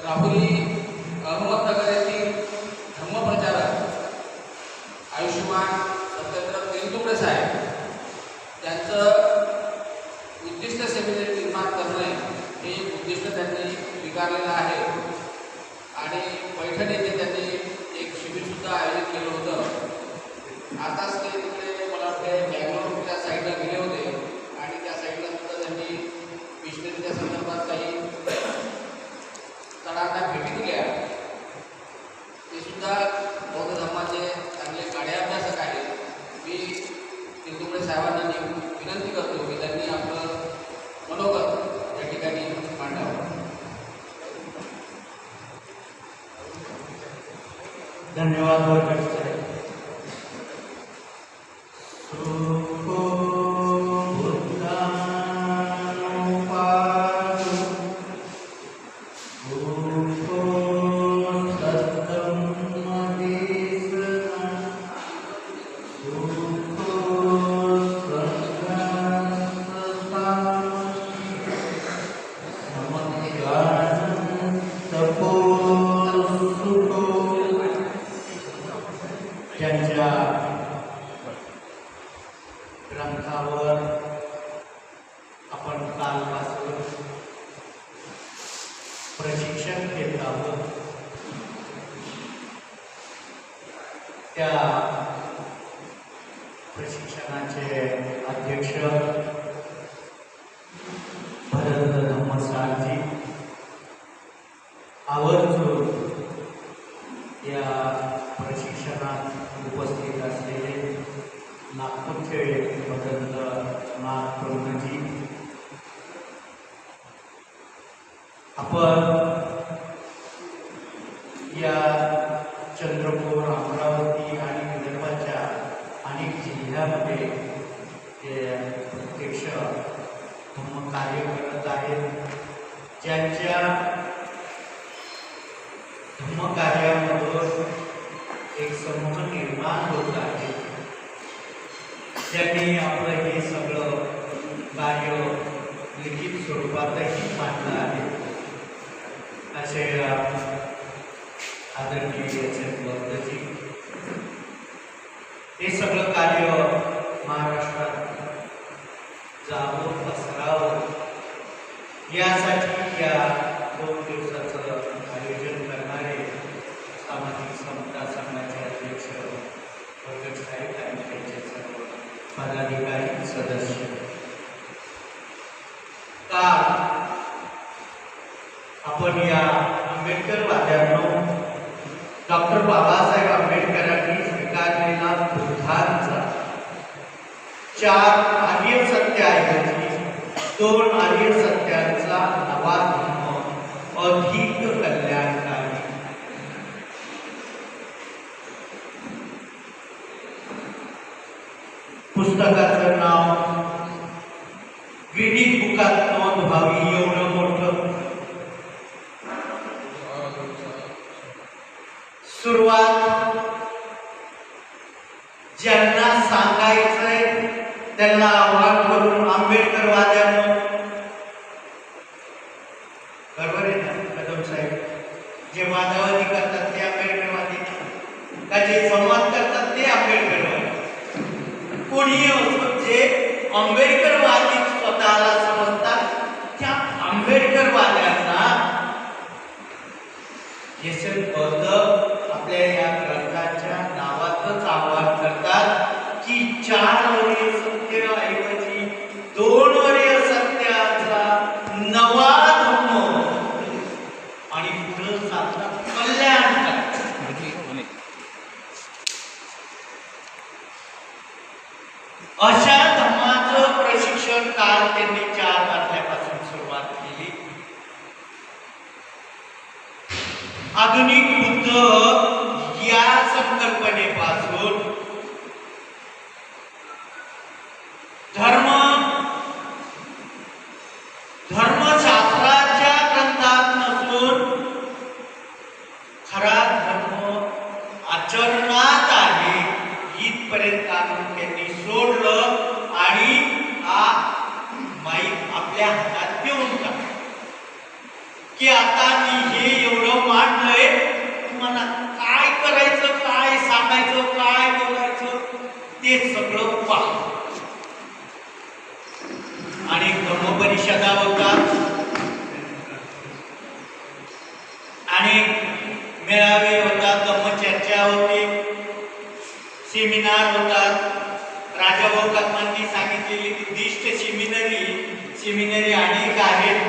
राहुरी अहमदनगर येथील धर्मप्रचारक आयुष्यमान सत्येंद्र तेलतुंबडे साहेब त्यांचं उद्दिष्ट सेमिनार निर्माण करणे हे उद्दिष्ट त्यांनी स्वीकारलेलं आहे आणि पैठण येथे त्यांनी एक शिबिरसुद्धा आयोजित केलं होतं। आताच ते तिकडे मला वाटते बँगलोरच्या साईडला गेले होते आणि त्या साईडला सुद्धा त्यांनी मिशनरीच्या संदर्भात काही तळांना भेटी दिल्या। ते सुद्धा बौद्ध धर्माचे चांगले गाडे अभ्यासक आहेत। मी तेलतुंबडे साहेबांना विनंती करतो की त्यांनी आपलं मनोगत या ठिकाणी मांडावं। धन्यवाद वर्ग साहेब। ज्यांच्या ग्रंथावर आपण कालपासून प्रशिक्षण घेत आहोत त्या प्रशिक्षणाचे अध्यक्ष भरत धम्मसारजी आवर्जून या प्रशिक्षणात उपस्थित असलेले नागपूरचे भरत नागपूरजी, आपण या चंद्रपूर, अमरावती आणि विदर्भाच्या अनेक जिल्ह्यामध्ये प्रत्यक्ष कार्य करत आहेत। ज्यांच्या धर्मकार्यामधून एक समूह निर्माण होत आहे, त्यांनी आपलं हे सगळं कार्य लिखित स्वरूपातही मांडलं आहे। असे आदरणीय बौद्धजी हे सगळं कार्य महाराष्ट्रात जावं पसरावं यासाठी या 2 दिवसाचं आयोजन करणारे सामाजिक समता संघाचे अध्यक्ष वर्ग साहेब आणि त्यांचे सर्व पदाधिकारी सदस्य। काल आपण या आंबेडकरवाद्यांनो डॉक्टर बाबासाहेब आंबेडकरांनी स्वीकारलेला बुद्धांचा 4 आर्य सत्याऐवजी 2 आर्य सत्यांचा नवा धर्म अधिक कल्याणकारी पुस्तकाचं नाव गिनीज बुकात नोंद व्हावी एवढं मोठं। सुरुवात ज्यांना सांगायचंय त्यांना आव्हान करून आंबेडकरवाद्यांनो, बरोबर आहे ना कदम साहेब, जे वादावादी करतात ते आंबेडकरवादी का जे संवाद करतात ते आंबेडकरवादी? कोणी असो जे आंबेडकरवादी स्वतःला समजतात त्या आंबेडकरवाद्यांना यशवंत बौद्ध आपल्या या ग्रंथाच्या नावातच आवाहन करतात की 4 वर्य सत्य ऐवजी 2 वर्य सत्याचा नवा धर्म आणि पुढे साधना कल्याण अशा धर्माचं प्रशिक्षण काल त्यांनी 4 तारखेपासून सुरुवात केली। आधुनिक बुद्ध या संकल्पनेपासून धर्मशास्त्राच्या ग्रंथात नसून खरा धर्म आचरणात आहे इथपर्यंत आणून त्यांनी सोडलं आणि हा माईक आपल्या हातात देऊन टाकला की आता मी हे एवढं मेळावे होतात, धम्मचर्चा होते, सेमिनार होतात. राजाभाऊ कदमांनी सांगितलेली बुद्धिस्ट सेमिनरी अनेक आहेत,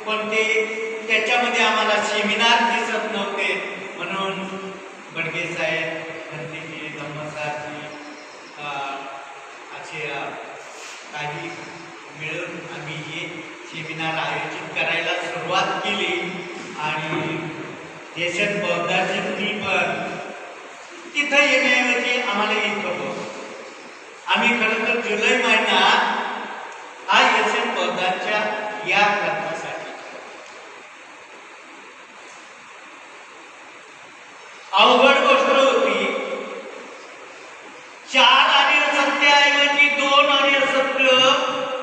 पण त्याच्यामध्ये आम्हाला सेमिनार दिसत नव्हते. म्हणून बडगे साहेब, भंतीजी, धम्मसारजी असे काही मिळून आम्ही हे सेमिनार आयोजित करायला सुरुवात केली. आणि देशात बौद्धाची ती पण तिथं येण्याऐवजी आम्हाला इथं होतं. आम्ही खरं तर जुलै महिना हा यशवंत बौद्धांच्या या ग्रंथासाठी अवघड गोष्ट होती. 4 आर्य सत्याऐवजी 2 आर्य सत्य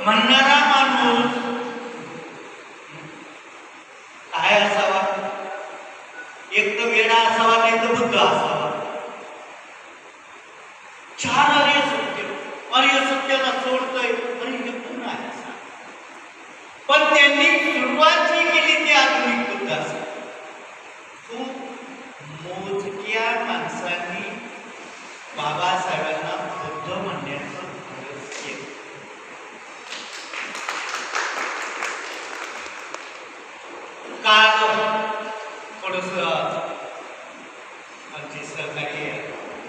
म्हणणारा माणूस काय असावा? एक तर वेडा असावा, नाही तर बुद्ध असावा. 4 आर्य सत्याला सोडतोय आणि हे कोण आहे? पण त्यांनी सुरुवात जी केली ती आधुनिक बुद्ध असेल. मोजक्या माणसांनी बाबासाहेबांना बुद्ध म्हणण्याचं धाडस केलं. काल थोडस आमचे सहकारी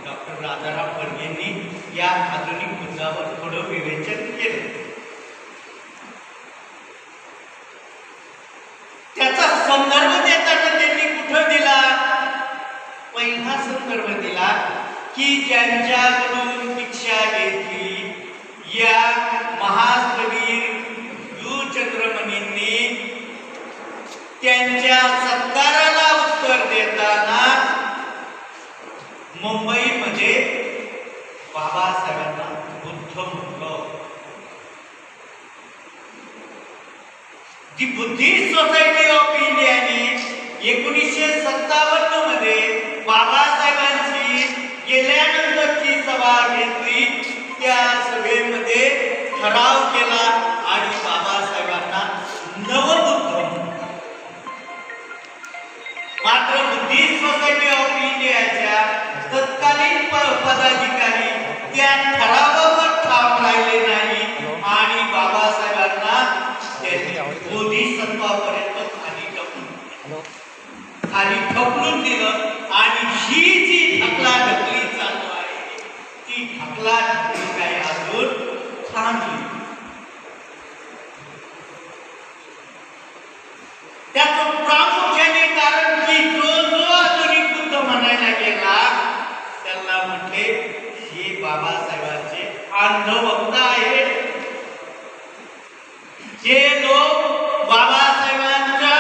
डॉक्टर राजाराम बडगेंनी या आधुनिक बुद्धावर थोडं विवेचन केलं. त्याचा संदर्भ देताना त्यांनी कुठं दिला? पहिला संदर्भ दिला की ज्यांच्याकडून दीक्षा घेतली या महाकवी चंद्रमणींनी त्यांच्या सत्काराला उत्तर देताना मुंबईमध्ये बाबासाहेबांना बुद्ध म्हटलं. ती बुद्धिस्ट सोसायटी ऑफ इंडियाने 1957 मध्ये बाबासाहेबांची गेल्यानंतरची सभा घेतली. त्या सभेमध्ये ठराव केला आणि बाबासाहेबांना नवबुद्ध. मात्र बुद्धिस्ट सोसायटी ऑफ इंडियाच्या तत्कालीन पदाधिकारी त्या ठरावावर ठाम राहिले नाही आणि बाबासाहेबांना बोधिसत्वापर्यंत खाली ठपलून दिलं. आणि ही जी ढकलाढकली चालू आहे ती ढकलाढकली काय अजून थांबली. त्याचं प्रामुख्याने कारण की जो आधुनिक बुद्ध म्हणायला गेला त्याला म्हटले हे बाबासाहेबांचे अंधभक्त आहेत. जे लोक बाबासाहेबांच्या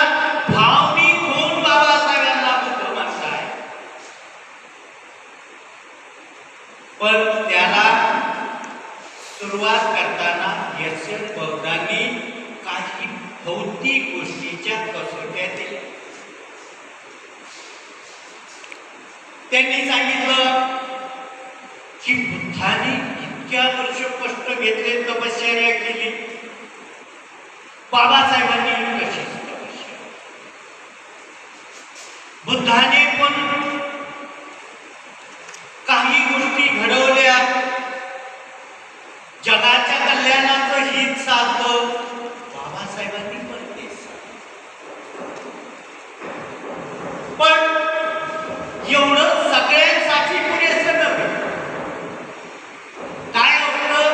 भावनिक होऊन बाबासाहेबांना बुद्ध म्हणतात, पण त्याला सुरुवात करताना यशवंत बौद्धांनी काही भौतिक गोष्टीच्या कसोट्या दिल्या. त्यांनी सांगितलं की बुद्धाने इतक्या वर्ष कष्ट घेतले, तपश्चर्या केली, बाबासाहेबांनी कशी तपश्चर्या. बुद्धाने पण काही गोष्टी घडवल्या, जगाच्या कल्याणाचं हित साधलं. बाबासाहेबांनी पण तेच पण एवढं सगळ्यांसाठी पुरेसं नव्हे. काय होतं,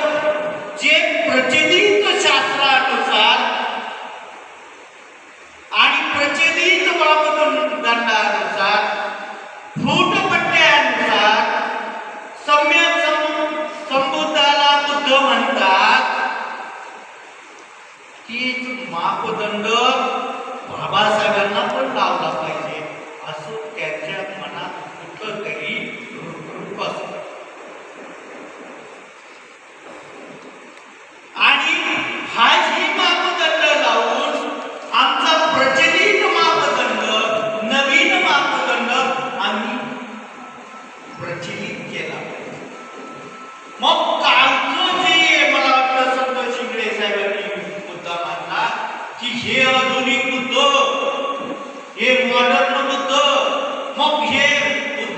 जे प्रचलित शास्त्रानुसार आणि प्रचलित मापदंडानुसार, फूटपट्ट्यानुसार सम्यक संबुद्धाला बुद्ध म्हणतात,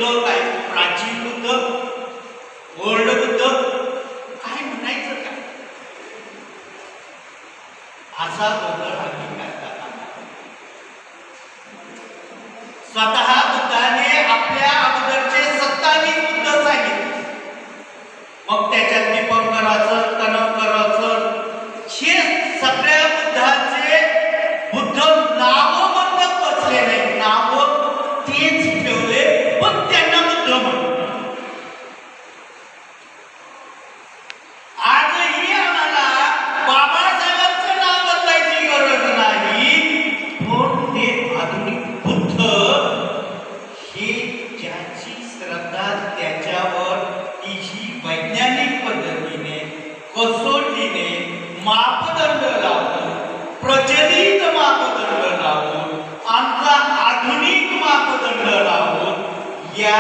बुद्ध, काय प्राचीन बुद्ध, ओल्ड बुद्ध, काय म्हणायचं काय? असा गोंधळ आम्ही करतात. स्वतः बुद्धाने आपल्या अगोदरचे 27 बुद्ध सांगितले. मग त्याच्यात दीपंकराचं, कनमकराचं, हे सगळ्या बुद्धाचे बुद्ध नाव म्हणत बसले नाही, नाव तेच ठेवले, पण त्यांना बुद्ध म्हणतात. आजही आम्हाला बाबासाहेबांचं नाव बदलायची गरज नाही, पण ते आधुनिक बुद्ध हे ज्याची श्रद्धा त्याच्यावर तीही वैज्ञानिक पद्धतीने, कसोटीने मापदंड लावून, प्रचलित मापदंड लावून, आमचा आधुनिक मापदंड लावून, या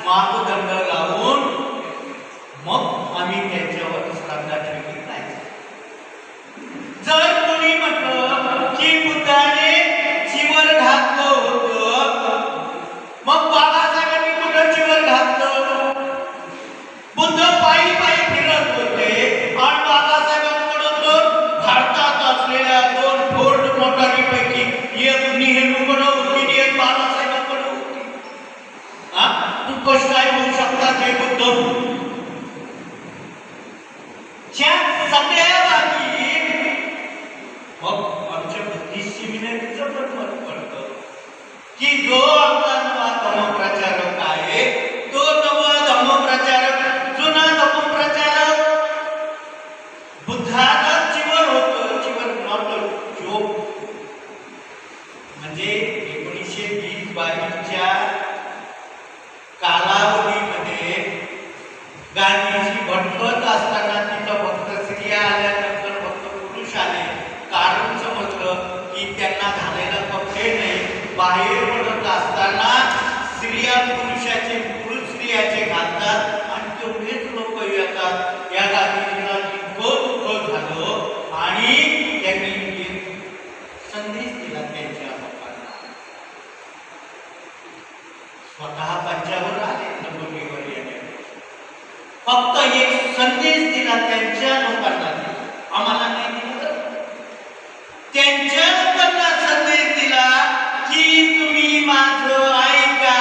मापदंड लावून मग आम्ही त्याच्यावर श्रद्धा ठेवली नाही. जर कोणी म्हटलं की बुद्धाने चिवर घातलं होतं, मग बाबासाहेबांनी कुठं चिवर घातलं? बुद्ध पायी पायी फिरत होते आणि बाबासाहेबांकडून भारतात असलेल्या 2 फोर्ड मोटारीपैकी एक नेहरूकडे होती, एक बाबासाहेबांकडे होती. कसं काय होऊ शकतात हे बुद्ध? ज्या सगळ्या बाबी मग आमच्या बुद्धिस्ट सेमिनारीचं पण मत पडतं की जो आमचा नवा धर्मप्रचारक आहे, तो नवा धर्मप्रचारक, जुना धर्मप्रचारक बुद्धाचा चिवर होतो. चिवर नॉट जोक. म्हणजे 1920-22च्या कालावधीमध्ये गांधीजी भटकत असताना तिथं फक्त स्त्रिया आल्यानंतर फक्त पुरुष आले. कारण समजलं की त्यांना घालायला कपडे नाही. बाहेर पडत असताना स्त्रिया पुरुषाचे, पुरुष स्त्रियाचे घालतात आणि तेवढेच लोक येतात. या गांधीजीला इतकं दुःख झालं आणि त्यांनी एक संदेश दिला त्यांच्या लोकांना. स्वतः पंजावर आले, नवमीवर येणे, फक्त एक संदेश दिला त्यांच्या लोकांना, आम्हाला नाही दिला. त्यांच्या लोकांना संदेश दिला की तुम्ही माझं ऐका,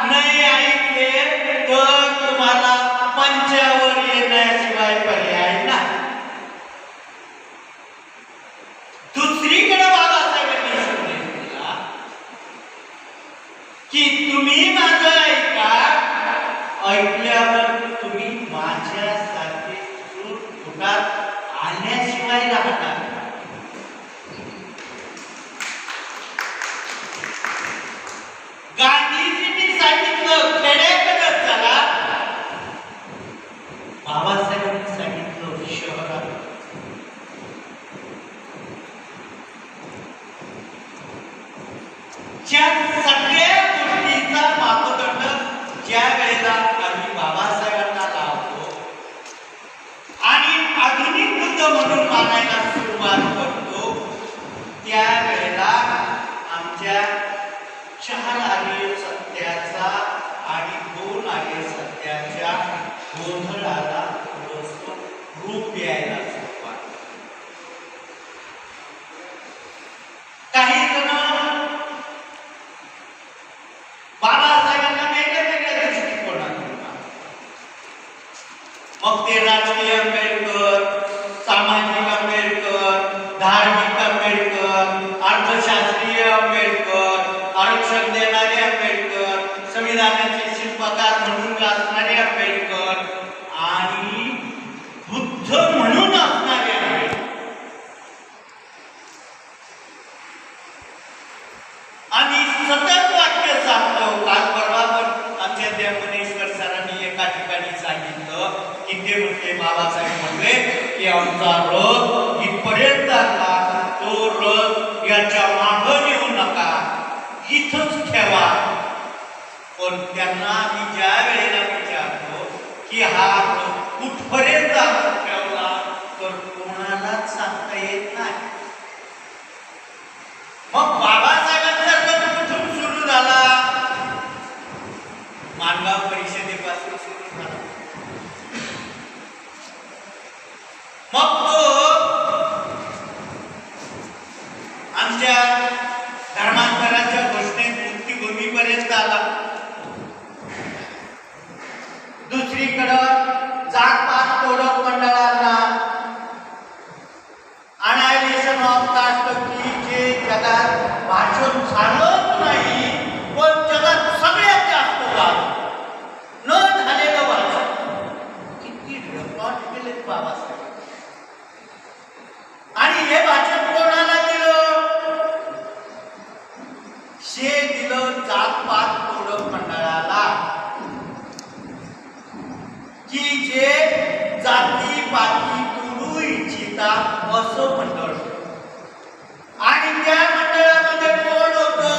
नाही ऐकले तर तुम्हाला पंचावर येण्याशिवाय पर्याय नाही. दुसरीकडे बाबासाहेबांनी संदेश दिला की तुम्ही माझं ऐका, ऐकल्यावर तुम्ही माझ्यासारखे पोटात आल्याशिवाय राहणार. गांधीजींनी सांगितलं खेड्याकडे चला, बाबासाहेबांनी सांगितलं शहरात. ज्या सगळ्या गोष्टीचा मापदंड ज्या वेळेला आम्ही बाबासाहेबांना लावतो आणि आधुनिक बुद्ध म्हणून मानायला सुरुवात करतो, त्यावेळेला आमच्या 4 आर्य सत्याचा आणि 2 आर्य सत्याच्या गोंधळाला थोडंसं रूप यायला सुरुवात. काही जण बाबासाहेबांना वेगळ्या दृष्टिकोनातून, मग ते राजकीय आंबेडकर, सामाजिक आंबेडकर, धार्मिक आंबेडकर, अर्थशास्त्रीय आंबेडकर, आरक्षण देणारे आंबेडकर, संविधानाचे शिल्पकार म्हणून असणारे आंबेडकर आणि बुद्ध म्हणून असणारे आंबेडकर. आणि सतत वाक्य सांगतो. काल परवा पण आमच्या देवनेश्वर सरांनी एका ठिकाणी सांगितलं की ते म्हणजे बाबासाहेब म्हणले की आमचा रथ इथपर्यंत आला, तो रथ याच्या मागं नेऊ नका, इथंच ठेवा. पण त्यांना मी ज्या वेळेला विचारतो की हा रथ कुठपर्यंत ठेवला, तर कोणालाच सांगता येत नाही. मग बाबासाहेबांचा रथ कुठून सुरू झाला? दुसरीकडं जातपात तोडक मंडळांना अनायलेशन ऑफ कास्ट की जे जगात भाषण झालंच नाही पण जगात सगळ्यात जास्त झालं न झालेलं भाषण किती रेकॉर्ड केलेत बाबासाहेब. आणि हे भाषण कोणाला दिलं? शे दिलं जातपात तोडक मंडळाला की जे जाती पाती तोडू इच्छितात असं मंडळ. आणि त्या मंडळामध्ये कोण होतं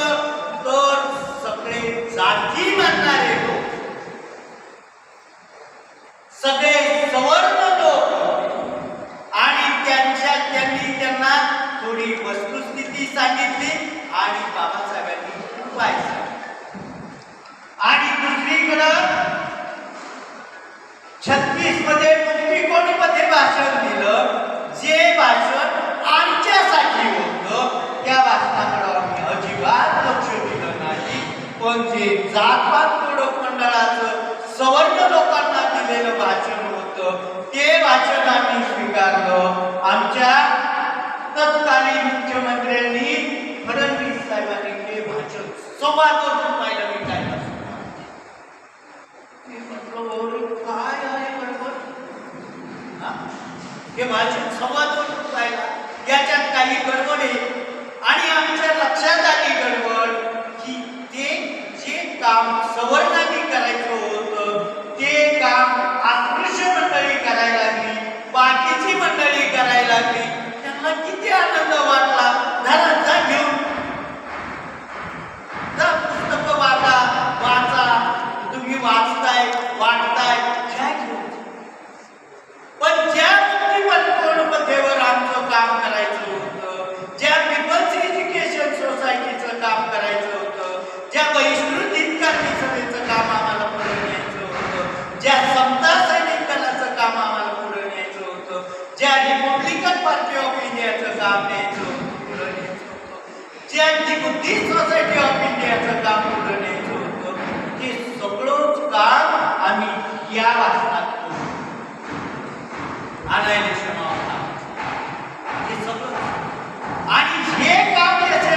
तर सगळे जाती मानणारे लोक, सगळे सवर्ण लोक. आणि त्यांनी त्यांना थोडी वस्तुस्थिती सांगितली आणि बाबासाहेबांनी उपाय सांगितले. आणि दुसरीकडं 36 मध्ये मुक्तिकोणमध्ये भाषण दिलं, जे भाषण आमच्यासाठी होतं त्या भाषणाकडे आम्ही अजिबात लक्ष दिलं नाही. पण जे जातपात तोडक मंडळाचं सवर्ण लोकांना दिलेलं भाषण होतं ते भाषण आम्ही स्वीकारलं. आमच्या तत्कालीन मुख्यमंत्र्यांनी फडणवीस साहेबांनी ते भाषण संवादातून पाहिलं. मी काय काय आहे बरोबर हे भाषण संवादातून पाहिला, याच्यात काही गडबड आहे. आणि आमच्या लक्षात आली गडबड की ते जे काम सवर्णांनी करायचं होतं ते काम अस्पृश्य मंडळी करायला लागली, बाकीची मंडळी करायला लागली. त्यांना किती आनंद वाटला. घरात घेऊन जा, पुस्तकं वाचा, तुम्ही वाचताय वाटताय घ्या घेऊन. पण ज्या मुक्तिपथवर आमचं काम करायचं होतं, ज्या पीपल्स एज्युकेशन सोसायटीचं काम करायचं होतं, ज्या बहिष्कृत हितकारी सभेचं काम आम्हाला पुढे न्यायचं होतं, ज्या समता सैनिक दलाचं काम आम्हाला पुढे न्यायचं होतं, ज्या रिपब्लिकन पार्टी ऑफ इंडियाचं काम न्यायचं होतं पुढे न्यायचं होतं, ज्या बुद्धिस्ट सोसायटी ऑफ इंडियाचं काम पुढे न्यायचं होतं, ते सगळंच काम आम्ही या भाषणात करू. अनायलेशन ऑफ हे सगळं. आणि हे काम याचे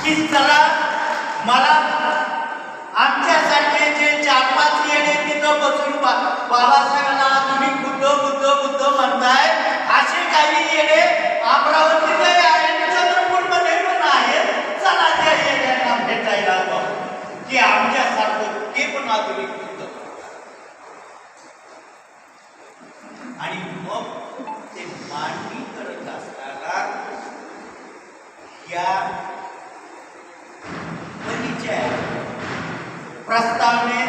की चला मला आमच्यासारखे जे 4-5 येणे तिथं बसून बाबासाहेबांना तुम्ही बुद्ध म्हणताय, असे काही येणे अमरावतीत आहे, चंद्रपूरमध्ये पण आहेत. चला त्या येण्यांना भेटायला जाऊ की आमच्यासारखं ते पण आधुनिक बुद्ध. आणि मग ते मांडणी करत असताना या परिचय प्रस्तावने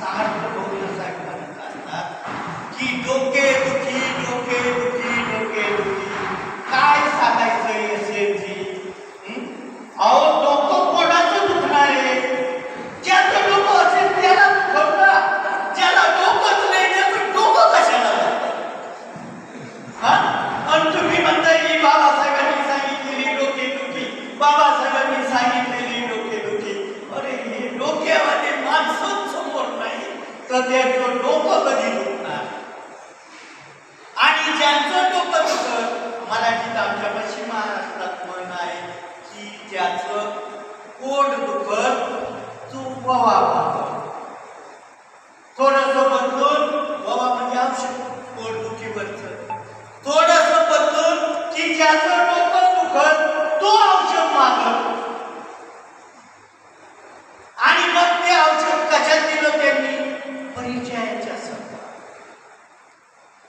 सार्थ भोगल्यासाठी म्हणत असतात की डोकेदुखी काय सांगायचं यशेजी. अहो डोकं कोणाचं दुखणार आहे? ज्याचं डोकं असेल त्याला दुखवता, ज्याला डोकंच नाही त्याचं डोकं कशाला हा. पण तुम्ही म्हणता ही बाबासाहेबांनी सांगितलेली डोकेदुखी, बाबासाहेबांनी सांगितलेली डोकेदुखी. अरे हे डोक्यामध्ये माणसंच समोर नाही तर त्याचं डोकं कधी दुखणार? आणि ज्यांचं डोकं दुखत, मराठीत आमच्या पश्चिम महाराष्ट्रात म्हण आहे की ज्याचं पोट दुखत तो ववा. थोडस बदलून ववा म्हणजे औषध पोटदुखीवरच, थोडस बदलून की ज्याचं डोकं दुखत तो औषध मागत. आणि मग ते औषध कशात दिलं त्यांनी? परिचयाच्या संदर्भात.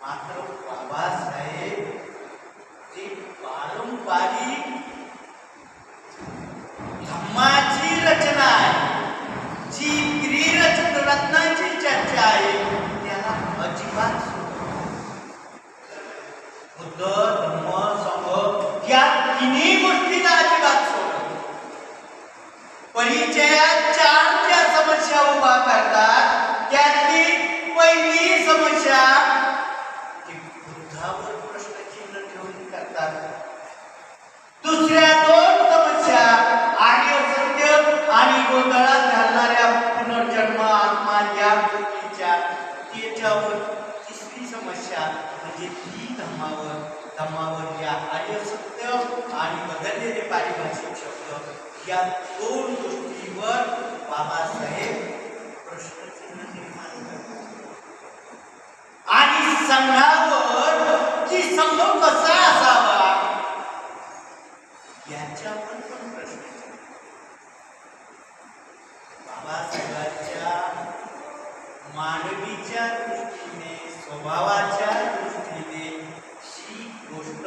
मात्र बाबासाहेब जे पारंपरिक धम्माची रचना आहे, जी त्रिरत्नाची चर्चा आहे, त्याला अजिबात बुद्ध धम्म संघ या तिन्ही गोष्टीला अजिबात सोडत. परिचयात 4 ज्या समस्या उभा करतात त्यातली पहिली समस्या बुद्धावर प्रश्नचिन्ह ठेवून करतात. दुसऱ्या 2 समस्या आर्य सत्य आणि नाट्य सत्य आणि बदललेले पारिभाषिक शब्द या दोन गोष्टीवर बाबासाहेब प्रश्नचिन्ह निर्माण करतात आणि संघावर की संघ कसा असावा याच्यावर पण प्रश्न बाबासाहेबांच्या मानवीच्या दृष्टीने स्वभावाच्या दृष्टीने ही गोष्ट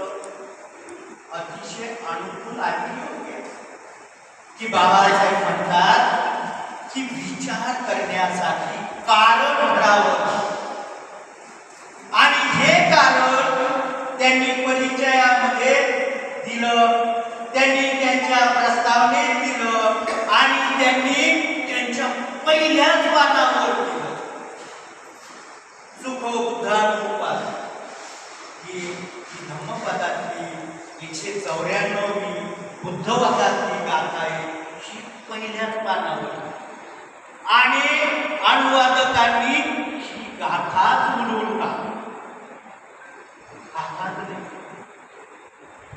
अतिशय अनुकूल आणि योग्य आहे की बाबासाहेब म्हणतात की विचार करण्यासाठी कारण मिळावं आणि हे कारण त्यांनी परिचयामध्ये दिलं, त्यांनी त्यांच्या प्रस्तावनेत दिलं आणि त्यांनी त्यांच्या पहिल्याच वादावर दिलं. सुख बुद्धानुपात ही धम्मपदातली 194वी बुद्धवादातली गाथा आहे ही पहिल्याच पानावर आणि अनुवादकांनी ही गाथाच म्हणून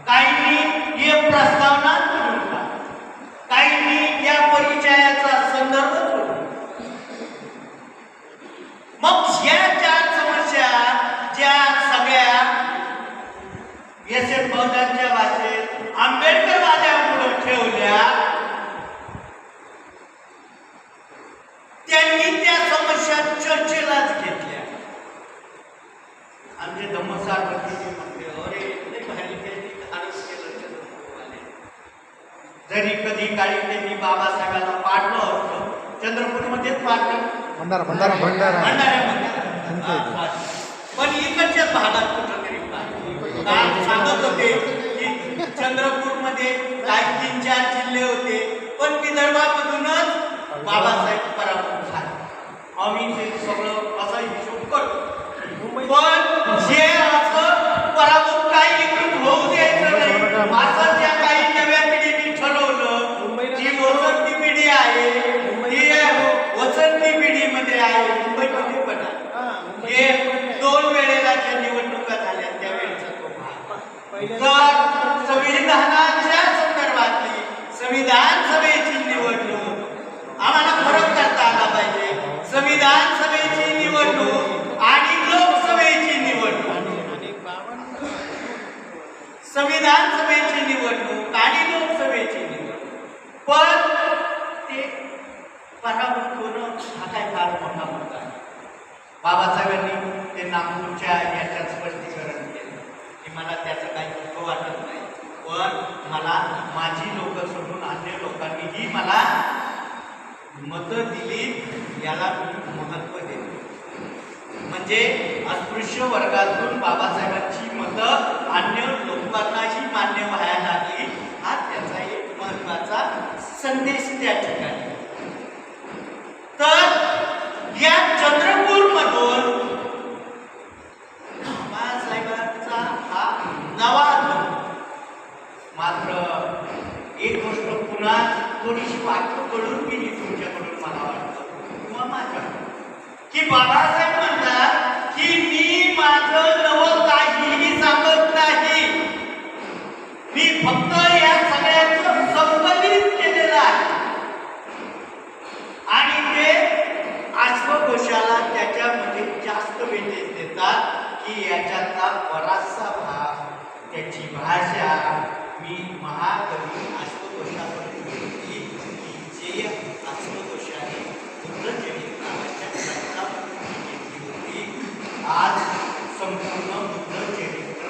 काहींनी हे प्रस्तावना म्हणून काहींनी या परिचयाचा संदर्भ मग या चार समस्या ज्या सगळ्या एस.एफ. बौद्धांच्या भाषेत आंबेडकरवाद्यांपुढे ठेवल्या त्यांनी त्या समस्या चर्चेलाच घेतल्या. आमचे धम्मसारवरती म्हणते अरे भारी त्यांनी धाडस केलं चंद्रपूरवाले. जरी कधी काळी त्यांनी बाबासाहेबांना पाडलं असतं चंद्रपूरमध्येच पाडलं पण इकडच्याच भागात कुठंतरी सांगत होते की चंद्रपूरमध्ये काही 3-4 जिल्हे होते पण विदर्भामधूनच बाबासाहेब पराभूत झाले. आम्ही ते सगळं असा हिशोब करतो पण जे असं पराभूत काही इकडून होऊ द्यायचं नाही असं ज्या काही नव्या पिढीने ठरवलं जी वसंती पिढी आहे ती वसंती पिढीमध्ये आहे मुंबईमध्ये पण आहे. हे 2 वेळेला ज्या निवडणुका झाल्या त्यावेळेचा तो भाग तर संविधानाच्या संदर्भातली संविधान सभेची निवडणूक आम्हाला फरक करता आला पाहिजे. संविधान सभेची निवडणूक आणि लोकसभेची निवडणूक संविधान सभेची निवडणूक आणि लोकसभेची निवडणूक पण ते पराभूत होणं हा काय फार मोठा मुद्दा आहे. बाबासाहेबांनी ते नागपूरच्या याच्यात स्पष्टीकरण केलं की मला त्याचं काही दुःख वाटत नाही पण मला माझी लोक सोडून अन्य लोकांनीही मला मतं दिली याला मी महत्त्व देतो. म्हणजे अस्पृश्य वर्गातून बाबासाहेबांची मतं अन्य लोकांनाही मान्य व्हायला लागली हा त्याचा एक महत्त्वाचा संदेश त्या ठिकाणी. तर या चंद्रपूरमधून बाबासाहेबांचा हा नवा मात्र एक गोष्ट पुन्हा थोडीशी वाक्य कळून गेली तुमच्याकडून मला वाटतं किंवा माझ्या की बाबासाहेब म्हणतात की मी माझं नवं काहीही सांगत नाही मी फक्त या सगळ्यांचं संकलित केलेलं आहे आणि ते अश्वघोषाला त्याच्यामध्ये जास्त वेटेज देतात की याच्यातला बराचसा भाग त्याची भाषा मी महाकवी अश्वघोषापर्यंत घेतली की जे अश्वघोषाने बुद्धचरित्र नावाच्या ग्रंथामध्ये घेतली होती. आज संपूर्ण बुद्धचरित्र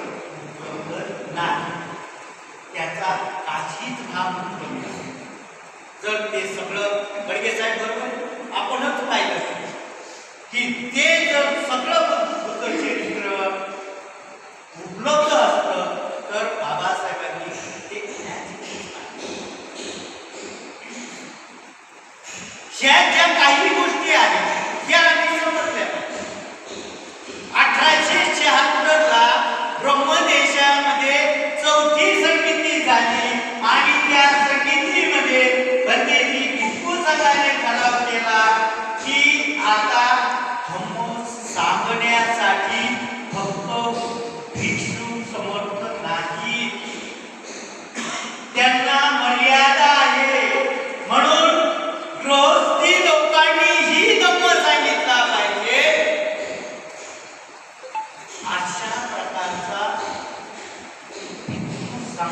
उपलब्ध नाही त्याचा काहीच भाग उपलब्ध नाही. जर ते सगळं गडगे साहेब बरोबर आपणच पाहिलं की ते जर सगळं बुद्धचरित्र उपलब्ध असतं तर बाबासाहेबांनी ते ज्या काही गोष्टी आहेत त्या आम्ही समजल्या. 1876ला ब्रह्मदेशामध्ये 4थी समिती झाली आणि त्या समितीमध्ये भरतेजी टिपू संघाने ठराव केला की आता धम्म सांगण्या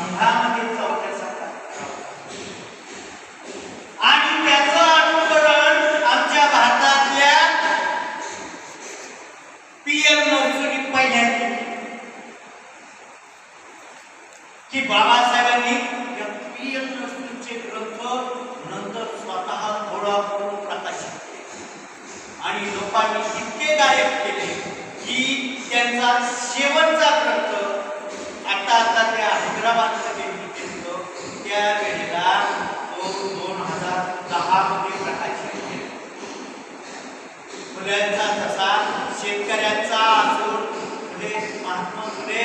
संघामध्ये चौथ्यासारखा आणि त्याचं अनुकरण आमच्या भारतातल्या पीएम नर्सरी पहिल्यांदा की बाबासाहेबांनी या पीएम नर्सरीचे ग्रंथ नंतर स्वतः थोडा करून प्रकाशित केले आणि लोकांनी इतके गायब केले की त्यांचा शेवटचा ग्रंथ आता त्या हैदराबादमध्ये निघतो त्यावेळेला तो 2010 मध्ये प्रकाशित केला. फुल्यांचा जसा शेतकऱ्यांचा असून फुले महात्मा फुले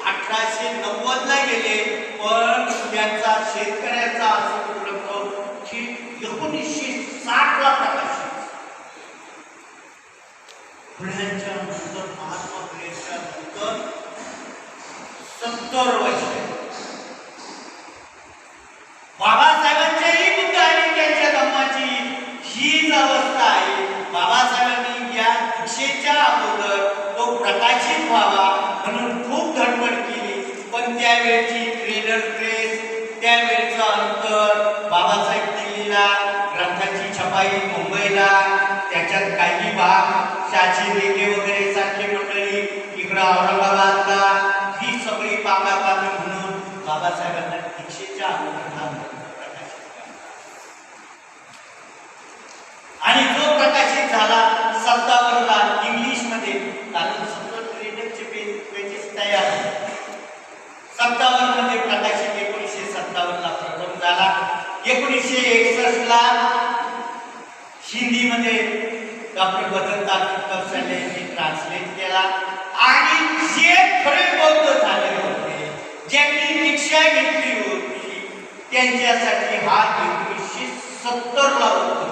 1890 ला गेले पण त्यांचा शेतकऱ्याचा असून ग्रंथ की 1960 ला प्रकाशित. फुल्यांच्या नंतर महात्मा फुलेंच्या नंतर 70 वर्ष बाबासाहेबांच्याही बुद्ध आणि त्यांच्या धम्माची हीच अवस्था आहे. बाबासाहेबांनी या दीक्षेच्या अगोदर तो प्रकाशित व्हावा म्हणून खूप धडपड केली पण त्यावेळची ट्रेडर प्रेस त्यावेळचं अंतर बाबासाहेब दिल्लीला ग्रंथाची छपाई मुंबईला त्याच्यात काही भाग शाची रेगे वगैरे सारखी मंडळी इकडं औरंगाबादला ही सगळी पाकापाकी म्हणून बाबासाहेबांना दीक्षेच्या अगोदर हा ग्रंथ प्रकाशित केला आणि जो प्रकाशित झाला 57 ला इंग्लिश मध्ये कारण सतत ट्रेडरचे पेजेस तयार 57 मध्ये प्रकाशित 1957 ला प्रथम झाला. 1961 ला हिंदी मध्ये डॉक्टर बदलता कौशल्य यांनी ट्रान्सलेट केला आणि जे खरे बौद्ध झाले होते ज्यांनी दीक्षा घेतली होती त्यांच्यासाठी हा 1970 ला होता.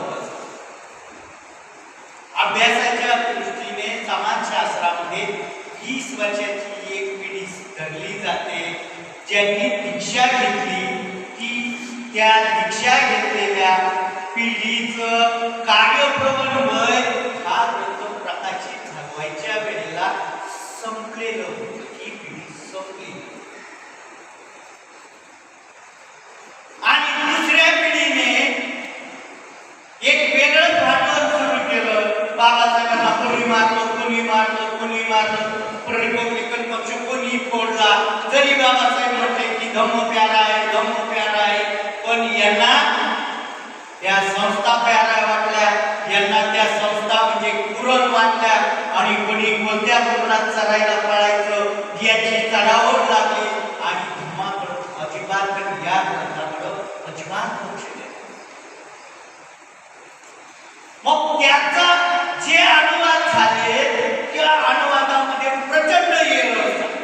अभ्यासाच्या दृष्टीने समाजशास्त्रामध्ये 20 वर्षाची एक पिढी धरली जाते ज्यांनी दीक्षा घेतली की त्या दीक्षा घेतलेल्या पिढीचं कार्यप्रवण वय हा ग्रंथ प्रकाशित झावायच्या वेळेला संपलेलं होतं. ही पिढी संपली आणि दुसऱ्या पिढीने एक वेगळं भांडवल सुरू केलं. बाबासाहेबांना कोणी मारलं रिपब्लिकन पक्ष कोणी फोडला जरी बाबासाहेब म्हटले की धम्म प्यारा आहे पण यांना त्या संस्था प्यारा वाटल्या यांना त्या संस्था म्हणजे कुरण वाटल्या आणि कोणी कोणत्या कुरणात चढायला पळायचं याची चढावट लागली आणि धम्माकडं अजिबात या ग्रंथाकडं अजिबात लक्ष द्या. मग त्याचा जे अनुवाद झाले त्या अनुवादामध्ये प्रचंड एरर झाले.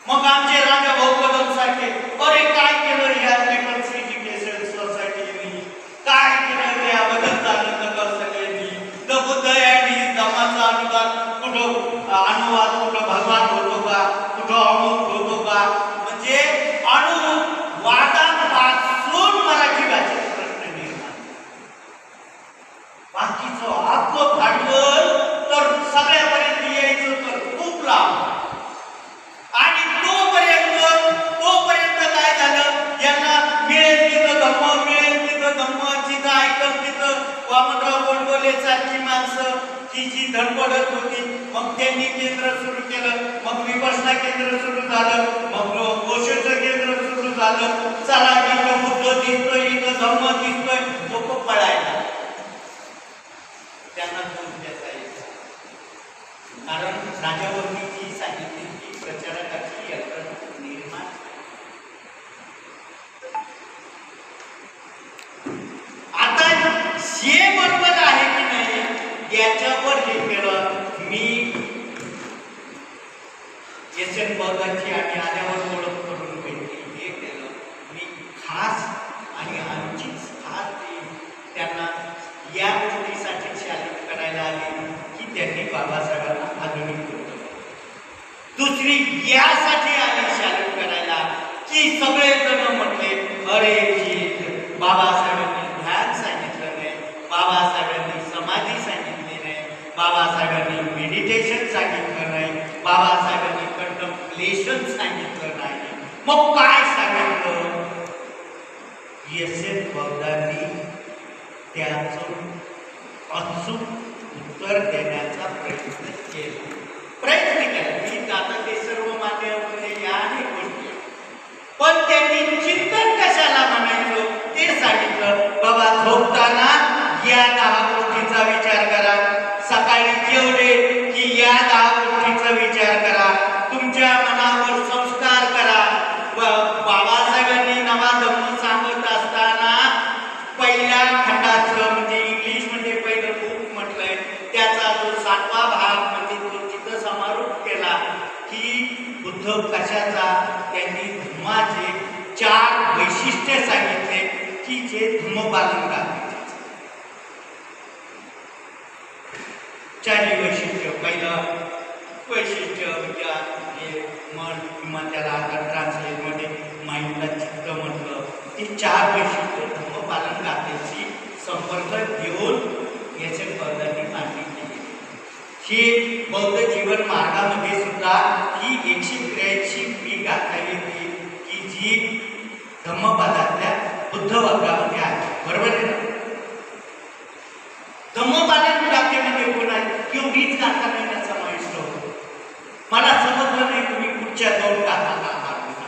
मग आमचे राजा भाऊ कदम सारखे अरे काय केलं या पीपल्स एज्युकेशन सोसायटीने काय केलं याबद्दल नगर सगळ्यांनी द बुद्ध अँड धम्माचा अनुवाद कुठं भगवान होतो का कुठं अमुक होतो का म्हणजे अनुवादापासून मराठी भाषेत प्रश्न निर्माण. बाकीचं आपलं भांडवल तर सगळ्यापर्यंत यायचं तर खूप लांब आणि तोपर्यंत काय झालं यांना मिळेल तिथं धम्म जिथं ऐकल तिथं वामनराव गोडबोले सारखी माणसं ही जी धडपडत होती मग त्यांनी केंद्र सुरू केलं मग विपश्यना केंद्र सुरू झालं मग गोष्टीचं केंद्र सुरू झालं. चला इथं बुद्ध दिसतोय इथं धम्म दिसतोय लोक पळायला त्यांना दोष देता येत कारण राजावरती जी सांगितली की प्रचारकाची यंत्रणा निर्माण आता हे बरोबर आहे की नाही याच्यावर हे केलं. मी एस.एन. बर्गाची आणि आल्यावर ओळख करून भेटली हे केलं मी खास आणि आमचीच खास त्यांना या गोष्टीसाठी शालित करायला आले की त्यांनी बाबासाहेबांना आधुनिक केलं. दुसरी यासाठी आली शालित करायला की सगळेजण म्हटले अरे जी बाबासाहेबांनी ध्यान सांगितलं नाही बाबासाहेबांनी समाधी सांगितली नाही बाबासाहेबांनी मेडिटेशन सांगितलं नाही बाबासाहेबांनी कंटम्प्लेशन सांगितलं नाही मग काय सांगितलं? एस.एफ. बगदादी त्याचं अचूक उत्तर देण्याचा प्रयत्न केला. मी आता ते सर्व माध्यमामध्ये या अनेक गोष्टी, पण त्यांनी चिंतन कशाला म्हणायचं ते सांगितलं. बाबा झोपताना या 10 गोष्टीचा विचार करा, सकाळी जेवले की या 10 गोष्टीचा विचार करा, तुमच्या मनावर संस्कार करा. बाबासाहेबांनी नवा धम्म सांगत असताना पहिल्या खंडाचं म्हणजे इंग्लिशमध्ये पहिलं बुक म्हटलंय, त्याचा जो 7वा भाग म्हणजे तो तिथं समारोप केला की बुद्ध कशाचा, त्यांनी धम्माचे 4 वैशिष्ट्य सांगितले की जे धम्मपालन करतात. 4 वैशिष्ट्य. पहिलं वैशिष्ट्य म्हणजे मन किंवा त्याला आता ट्रान्सलेटमध्ये माइंडला चित्त म्हटलं. ते 4 वैशिष्ट्य धम्मपालन गाथेशी संपर्क देऊन याचे बौद्धांनी मांडणी केली. ही बौद्ध जीवन मार्गामध्ये सुद्धा ही 183 गाथा येते की जी धम्मपदातल्या बुद्ध वर्गामध्ये आहे. बरोबर आहे ना? धम्मपालन गाथेमध्ये कोण आहे? एवढीच गाथा नाही समाविष्ट होतो. मला समजलं नाही तुम्ही पुढच्या 2 गाथा का मागता.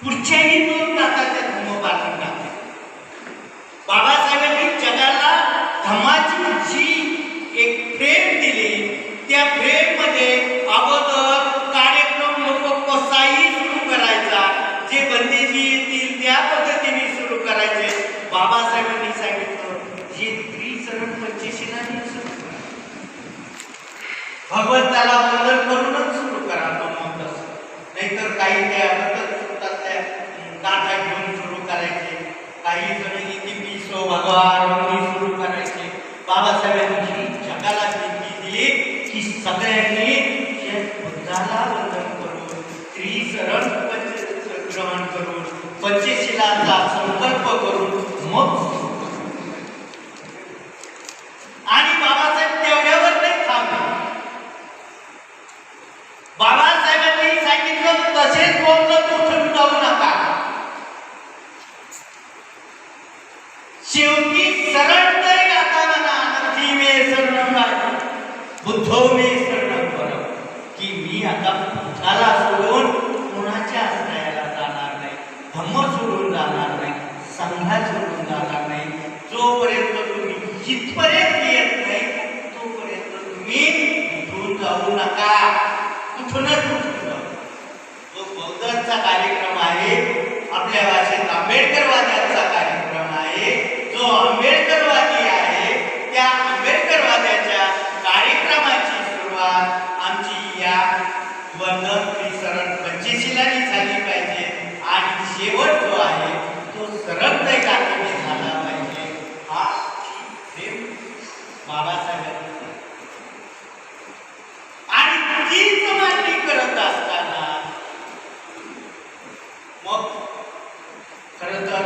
पुढच्याही 2 गाथा त्या धम्मपालन गाथे. बाबासाहेबांनी जगाला धम्माची जी एक फ्रेम दिली, त्या फ्रेम मध्ये अगोदर कार्यक्रम लोक कसाही सुरू करायचा, जे बंदीजी येतील त्या पद्धतीने सुरू करायचे. बाबासाहेबांनी सांगितलं जे त्रिचरण पंचशिलाने सुरू करा, भगवंताला वंदन करूनच सुरू करा. नाहीतर काही त्या त्या गाथा घेऊन सुरू करायचे, काही जण इतिपिसो भगवान सुरू करायचे. बाबासाहेबांनी जगाला विनंती दिली की सगळ्यांनी बुद्धाला वंदन करून, त्रिचरण ग्रहण करून, पंचशिलांचा संकल्प करून मग. आणि बाबासाहेब तेवढ्यावर नाही थांबले. बाबासाहेबांनी सांगितलं तसेच बोललं कुठून जाऊ नका. शेवटी सरळ तरी आता म्हणा नथी मे शरणं बुद्धो मे शरणं परम, की मी आता बुद्धाला सोडून कोणाच्या आश्रयाला जाणार नाही, धम्म सोडून जाणार नाही, संघा सोडून जाणार नाही. जोपर्यंत तुम्ही जिथपर्यंत येत नाही तोपर्यंत तुम्ही इथून जाऊ नका. कुठूनच उठून जाऊ. तो बौद्धांचा कार्यक्रम आहे, आपल्या भाषेत आंबेडकरवाद्यांचा कार्यक्रम आहे. जो आंबेडकरवादी आहे त्या आंबेडकरवाद्याच्या कार्यक्रमाची सुरुवात आमची या वंदन त्रिचरण पंचशिलाने झाली पाहिजे आणि शेवट जो आहे तो सरळतय गाथेने झाला पाहिजे. हा बाबासाहेबांनी आणि तीच मांडणी करत असताना मग खरं तर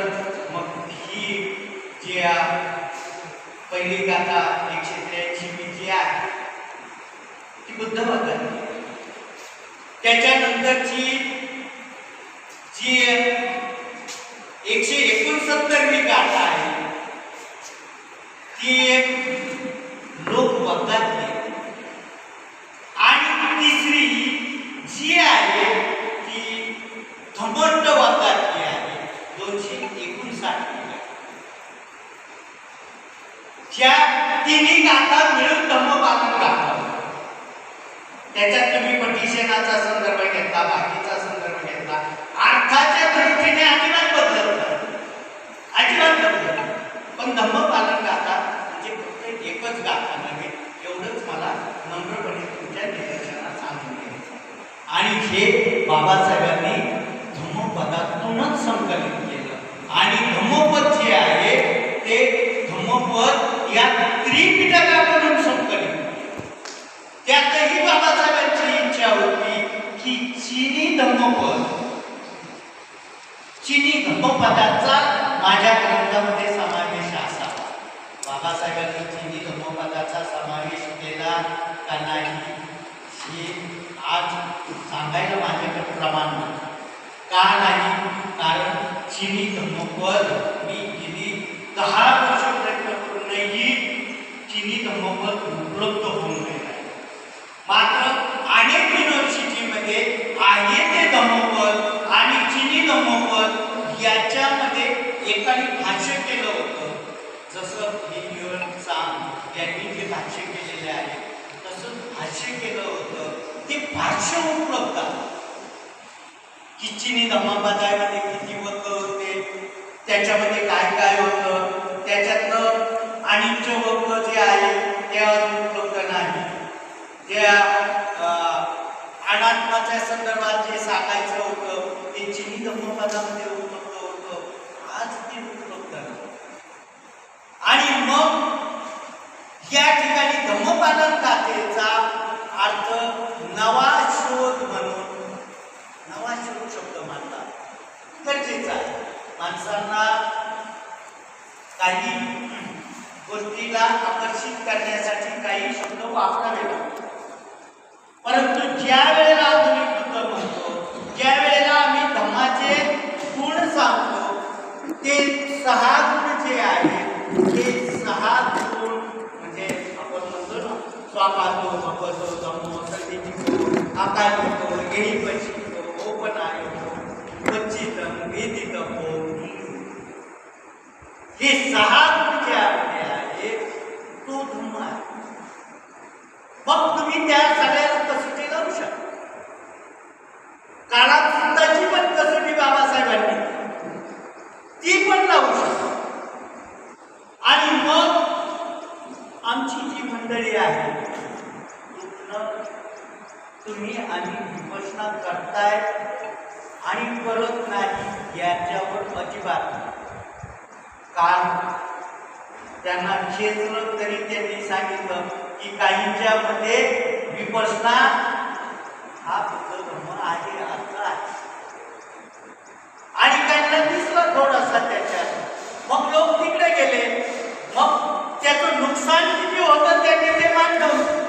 मग ही जी पहिली गाथा 183 जी आहे ती बुद्धवादाची. त्याच्यानंतरची जी 169वी गाथा आहे ती एक लोकवकातली. आणि तिसरी जी आहे ती धम्मोत्त वाकातली आहे 259. ज्या तिन्ही गाथा मिळून धम्मपालन गाथा. त्याच्यात तुम्ही पटिशनाचा संदर्भ घेतला, बाकीचा संदर्भ घेतला, अर्थाच्या दृष्टीने अजिबात बदलत नाही, अजिबात बदलत नाही. पण धम्मपालन गाथा म्हणजे फक्त एकच गाथा नव्हे, एवढंच मला नम्रपणे तुमच्या निदर्शनात सांगून द्यायचं. आणि हे बाबासाहेबांनी धम्मपदातूनच संकलित केलं. आणि धम्मपद जे आहे ते धम्मपद या त्रिपिटकाकडून संकलित. त्यातही बाबासाहेबांची इच्छा होती की चिनी धम्मपद, चिनी धम्मपदाचा माझ्या ग्रंथामध्ये समावेश असावा. बाबासाहेबांनी चिनी धम्मपदाचा समावेश केला का नाही हे आज सांगायला माझ्याकडे प्रमाण नाही. का नाही? कारण चिनी धम्मपद मी गेली 10 वर्ष प्रयत्न करूनही चिनी धम्मपद उपलब्ध होऊन नाही. मात्र अनेक युनिव्हर्सिटीमध्ये आहे ते धम्मपद आणि चिनी धम्मपद याच्यामध्ये एकाने भाष्य केलं होतं. जसं हे युएन सांग यांनी जे भाष्य केलेले आहे तसं भाष्य केलं होतं. ते भाष्य उपलब्ध आहे की चिनी धम्मपदामध्ये किती वक्र होते, त्याच्यामध्ये काय काय होतं, त्याच्यातलं अनिच्च वक्र जे आहे ते आज उपलब्ध नाही. ज्या अनात्माच्या संदर्भात जे सांगायचं होतं ते चिनी धम्मपदामध्ये उपलब्ध होतं. आज ते उपलब्ध नाही. आणि मग या ठिकाणी धम्मपालन गाथेचा अर्थ नवा शोध म्हणून नवा शोध शब्द मानला गरजेचा आहे. माणसांना काही गोष्टीला आकर्षित करण्यासाठी काही शब्द वापरावे लागतात. परंतु ज्या वेळेला आधुनिक युद्ध म्हणतो, ज्या वेळेला आम्ही धम्माचे गुण सांगतो, ते 6 गुण जे आहेत ते 6 गुण म्हणजे आपण म्हणतो ना स्वापातो भगवतो धम्मो सर्वेतिको आकारिको एहिपचितो ओपनायो वच्चितम वेदितमो, हे 6 गुण जे आहेत तो धम्म आहे. मग तुम्ही त्या सगळ्याला कसोटी लावू शकता. काळात सुद्धाची पण कसोटी बाबासाहेबांनी ती पण लावू शकता. आणि मग आमची जी मंडळी आहे तुम्ही आणि विमर्शना करताय आणि करत नाही याच्यावर अजिबात कारण त्यांना खेचलं तरी त्यांनी सांगितलं की काहींच्या मध्ये विपश्यना हा बुद्ध धर्म आहे असं आहे आणि काहींना दिसलं थोडासा त्याच्यात. मग लोक तिकडे गेले. मग त्याचं नुकसान किती होतं त्यांनी ते मांडलं.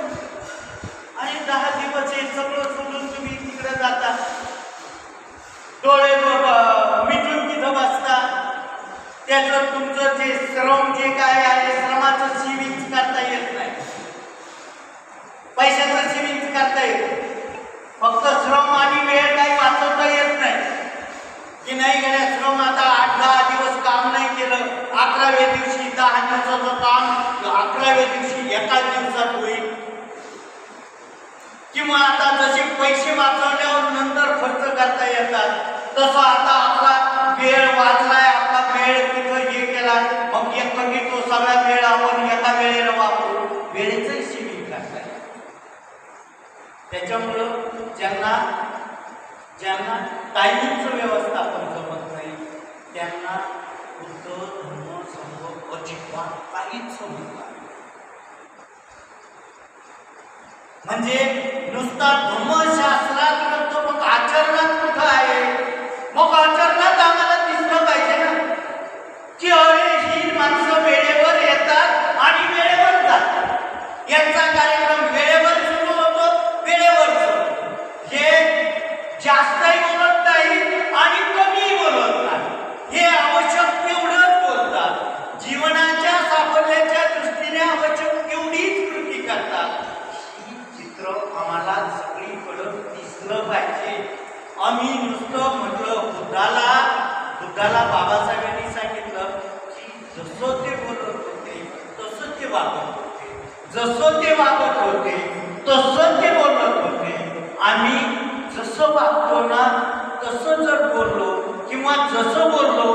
आणि 10 दिवस हे सगळं सोडून तुम्ही तिकडे जाता, डोळे मिटून तिथं बसता. त्याचं तुमचं जे श्रम जे काय आहे श्रमाचं सेविंग करता येत नाही, पैशाचं सेविंग करता येत. फक्त श्रम आणि वेळ काही वाचवता येत नाही की नाही गेल्या श्रम आता 8-10 दिवस काम नाही केलं, 11व्या दिवशी 10 दिवसाचं काम 11व्या दिवशी एका दिवसात होईल. किंवा आता जसे पैसे वाचवल्यावर नंतर खर्च करता येतात तसं आता आपला वेळ वाचलाय, आपला वेळ तिथं हे केला, मग एक कमी तो सगळा वेळ आपण एका वेळेला वापरू, वेळेचंही सेविंग करता येईल. त्याच्यामुळं ज्यांना टायमिंगचं व्यवस्थापन जमत नाही त्यांना बुद्ध धर्म संभव अजिबात काहीच समजत नाही. म्हणजे नुसता धर्मशास्त्रात म्हणतो मग आचरणात कुठं आहे? मग आचरणात आम्हाला दिसलं पाहिजे ना की अरे ही माणसं वेळेवर येतात आणि वेळेवर जातात. यांचा कार्यक्रम वेळेवर सुरू होतो, वेळेवर सुरू. हे जास्तही बोलत नाही आणि कमी बोलत नाही, हे आवश्यक तेवढंच बोलतात. जीवनाच्या साफल्याच्या दृष्टीने आवश्यक तेवढीच कृती करतात. आम्हाला सगळीकडं दिसलं पाहिजे. आम्ही नुसतं म्हटलं बुद्धाला बाबासाहेबांनी सांगितलं की जसं ते बोलत होते तसं ते वागत होते, जसं ते वागत होते तसं ते बोलत होते. आम्ही जसं वागतो ना तसं जर बोललो किंवा जसं बोललो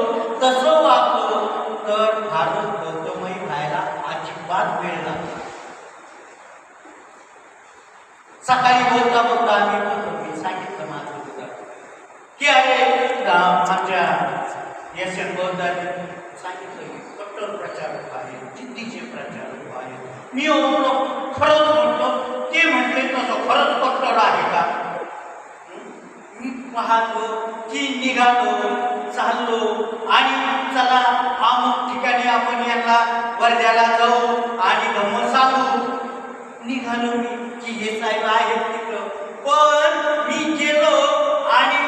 तसं वागलो तर भारत गौतमयी व्हायला अजिबात वेळ लागतो. सकाळी बोलता बोलता आम्ही मी सांगितलं माझं होतं की अरे आमच्या यशवंत बौद्धांनी सांगितलं की कट्टर प्रचारक आहे, जिद्दीचे प्रचारक आहे. मी ओळखलो, खरंच म्हटलं, ते म्हटले तसं खरंच कट्टर आहे का? मी पाहतो की निघालो, चाललो आणि चला अमुक ठिकाणी आपण यांना वर्ध्याला जाऊ आणि धम्म सांगू. निघालो मी की हे साहेब आहेत तिथं, पण मी गेलो आणि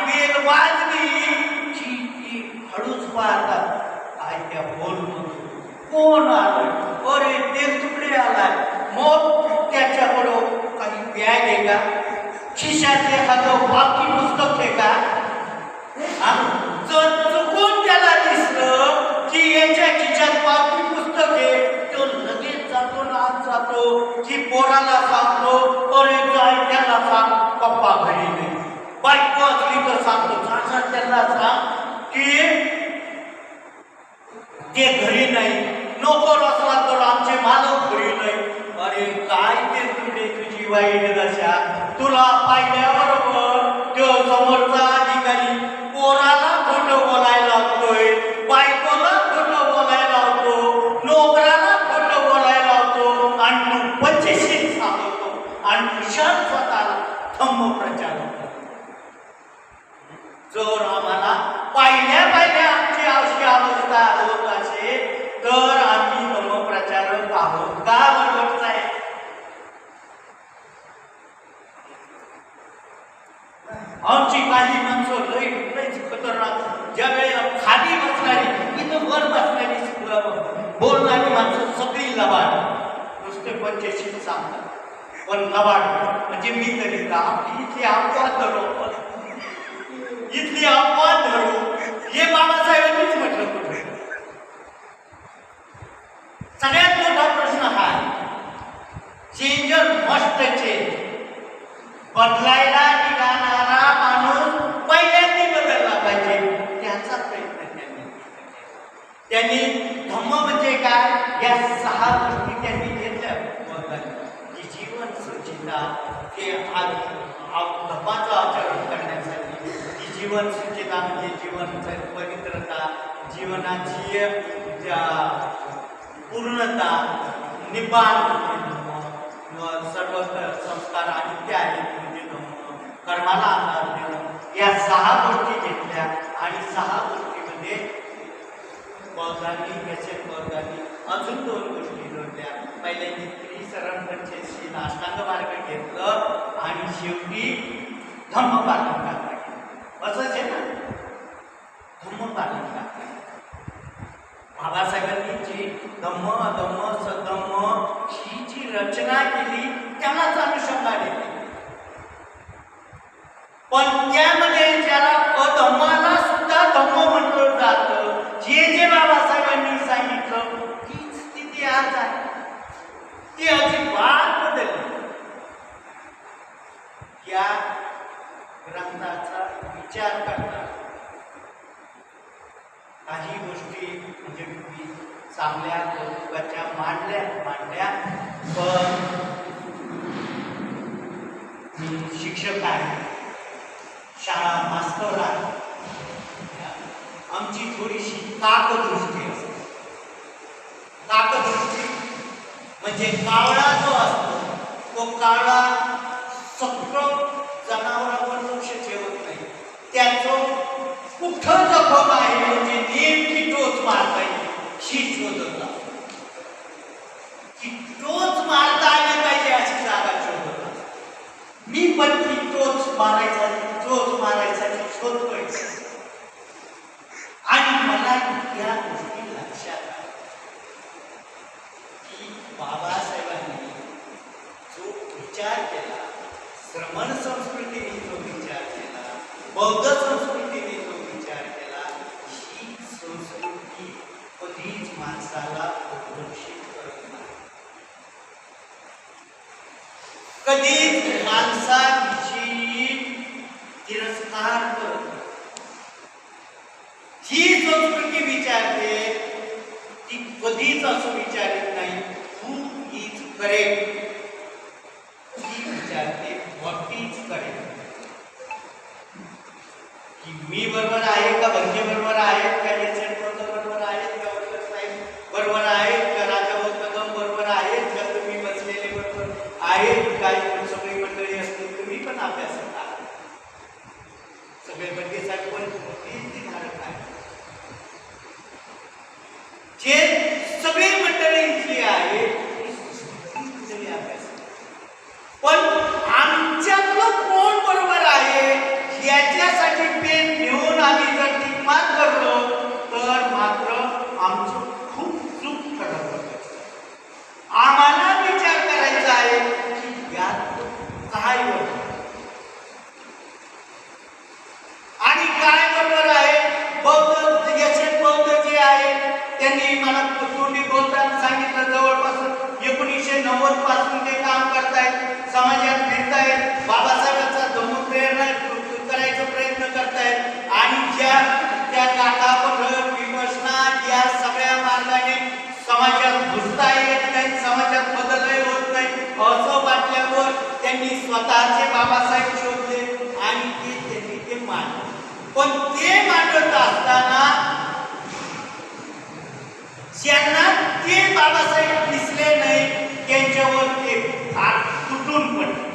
त्या हॉलमधून कोण आलं? अरे तेलतुकडे आलाय. मग त्याच्याकडं काही बॅग आहे का? खिशात एखादं बाकी पुस्तक आहे का? जर चुकून त्याला दिसलं की याच्या खिशात बाकी पुस्तक आहे, तो लगेच जातो ना आत जातो की पोराला सांगतो, अरे जाय त्याला सांग पप्पा घरी नाही. बायको असली तर सांगतो, जा त्यांना सांग की ते घरी नाही. नोकर असला तर आमचे मालक घरी नाही. अरे काय ते तुझे तुझी वाईट दशा. तुला पाहिल्याबरोबर तो समोरचा अधिकारी पोराला खोटं बोलायला लागतोय, बायकोला खोटं बोलायला लावतो, नोकराला खोटं बोलायला लावतो आणि तू पच्चीशीत सांगतो आणि विशाल स्वतःला धम्म प्रचार होतो. जर आम्हाला पहिल्या आमची अशी अवस्था होत असेल तर आम्ही धर्मप्रचारक आहोत का? बरोबर आहे. आमची काही माणसं लईच खतरनाक, ज्यावेळेला खाली बसणारी इथं वर बसणारी बोलणारी माणसं सगळी लबाड, नुसते पंचशील सांगतात पण लबाड. म्हणजे मी तरी का आपली इथली अपवाद धरू, इथली अपवाद धरू हे बाबासाहेबांनीच म्हटलं कुठे. सगळ्यात मोठा प्रश्न हा आहे, चेंजर मस्ट चेंज. बदलायला निघाणारा माणूस पहिल्यांदा बदलला पाहिजे, त्याचा प्रयत्न त्यांनी धम्म म्हणजे काय या 6 गोष्टी त्यांनी घेतल्या. की जीवन सुचिता, ते धम्माचं आचरण करण्यासाठी ती जीवन सुचिता म्हणजे जीवनाची पवित्रता, जीवनाची पूर्णता, निब्बाण सर्व संस्कार आणि ते आहेत म्हणजे कर्माला आधार देणं. या 6 गोष्टी घेतल्या आणि 6 गोष्टीमध्ये बौद्धांनी अजून 2 गोष्टी जोडल्या. पहिल्यांदा त्रिसरण पंचशील अष्टांग मार्ग घेतलं आणि शेवटी धम्मपालन करता. असंच आहे ना, धम्मपालन करता. बाबासाहेबांनी जी धम्म अधम्म सधम्म ही जी रचना केली त्यालाच अनुषंगाने केली. पण त्यामध्ये ज्याला अधम्माला सुद्धा धम्म म्हटलं जातं, जे बाबासाहेबांनी सांगितलं तीच स्थिती आज आहे. ती अजिबात बदलली. या ग्रंथाचा विचार करता काही गोष्टी म्हणजे चांगल्या कौतुकाच्या मांडल्या पण शिक्षक आहे, शाळा मास्तर आहे, आमची थोडीशी काकदृष्टी असते. काकदृष्टी म्हणजे कावळा जो असतो तो कावळा सगळं जनावरांवर लक्ष ठेवत नाही. त्याचं कुठं जखम आहे म्हणजे नेमकी टोच मारता येईल ही शोधत असतो. की टोच मारता आली पाहिजे अशी जागा शोधत असतो. मी पण ती टोच मारायसाठी शोधतोय आणि मला या गोष्टी लक्षात आल्या की बाबासाहेबांनी जो विचार केला, श्रमण संस्कृतीने जो विचार केला, बौद्ध संस्कृतीने जो विचार केला, ही संस्कृती कधीच माणसाला उद्दोषित करत नाही, कधीच माणसाविषयी तिरस्कार करत नाही. जी संस्कृती विचारते ती कधीच असं विचारत नाही हू इज करेक्ट. ती विचारते व्हॉट इज करेक्ट. की मी बरोबर आहे का, भंगे बरोबर आहेत का, बरोबर आहेत का, वडकर साहेब बरोबर आहेत का, राजाभाऊ कदम बरोबर आहेत का, तुम्ही बसलेले बरोबर आहेत काय, सगळी मंडळी असतील तुम्ही पण अभ्यास करा. सगळे बंदी साहेब पण धारक आहे. जे सगळी मंडळी जी आहे अभ्यास, पण आमच्यातलं कोण बरोबर आहे याच्यासाठी पेन घेऊन आम्ही जर तीर्मान करलो तर मात्र आमचं 1990 पासून ते काम करतायत, समाजात फिरतायत, बाबासाहेबांचा धम्मप्रेरणा करायचा प्रयत्न करतायत आणि त्या गाथा पठण विपश्यना या सगळ्या मार्गाने समाजात घुसता येत नाही, समाजात बदलही होत नाही असं वाटल्यावर त्यांनी स्वतःचे बाबासाहेब शोधले आणि त्यांनी ते मांडले. पण ते मांडत असताना ज्यांना ते बाबासाहेब दिसले नाही त्यांच्यावर ते फार तुटून पडले.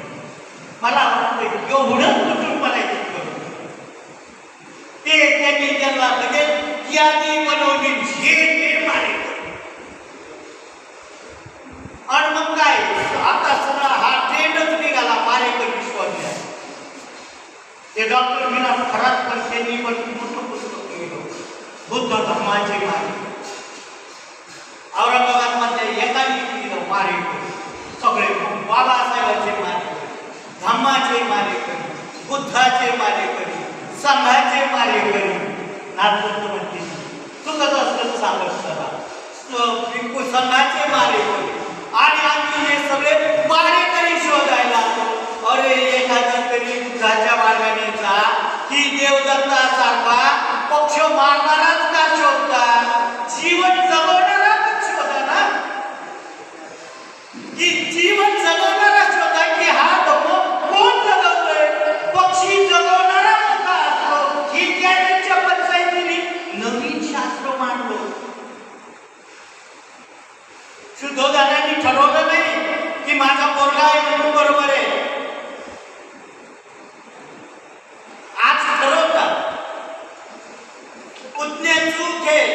मला वाटतं एवढं तुटून पडायचं ते त्यांनी त्यांना लगेच यादी बनवली, हे मारे. आणि मग काय आता सगळा हा ट्रेंडच निघाला मारेकरी शोधल्या. ते डॉक्टर विलास खरातकर त्यांनी पण मोठं पुस्तक लिहिलं, बुद्ध धम्माचे मारे. औरंगाबाद मध्ये एकाने लिहिलं मारेकरी, सगळे बाबासाहेबांचे मारेकरी, धम्माचे मारेकरी, बुद्धाचे मारेकरी, संघाचे मारेकरी. नागपूर म्हणते चुकत असलं सांगत चला, संघाचे मारेकरी. आणि आम्ही हे सगळे मारेकरी शोधायला. अरे एखादा तरी बुद्धाच्या मार्गाने जा की देवदत्तासारखा पक्ष मारणाराच का शोधता, जीवन जगवणारा पण शोधा ना, की जीवन जगवणारा शोधा की हा धर्म कोण जगवतोय, पक्षी जगवणारा मोठा असतो. ही त्यांच्या पंचायतीने नवीन शास्त्र मांडलं. शुद्धोधनाने ठरवलं नाही की माझा पोरगा आहे म्हणून बरोबर आहे. आज ठरवतात पुतण्या चूक आहे,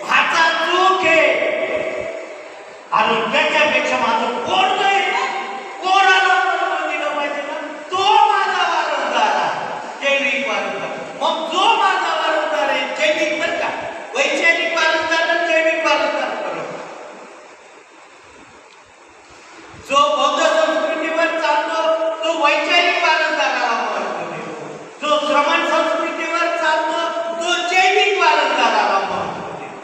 भाचा चूक आहे, आणि त्याच्यापेक्षा माझं पोरग आहे, कोणाला दिलं पाहिजे ना, तो माझा वारसदार आहे, जैविक वारसदार. मग जो माझा वारसदार आहे जैविक बरं का, वैचारिक वारसदार आणि जैविक वारसदार जो बौद्ध संस्कृतीवर चालतो तो वैचारिक वारसदाराला महत्त्व देतो, जो श्रमण संस्कृतीवर चालतो तो जैविक वारसदाराला महत्त्व देतो.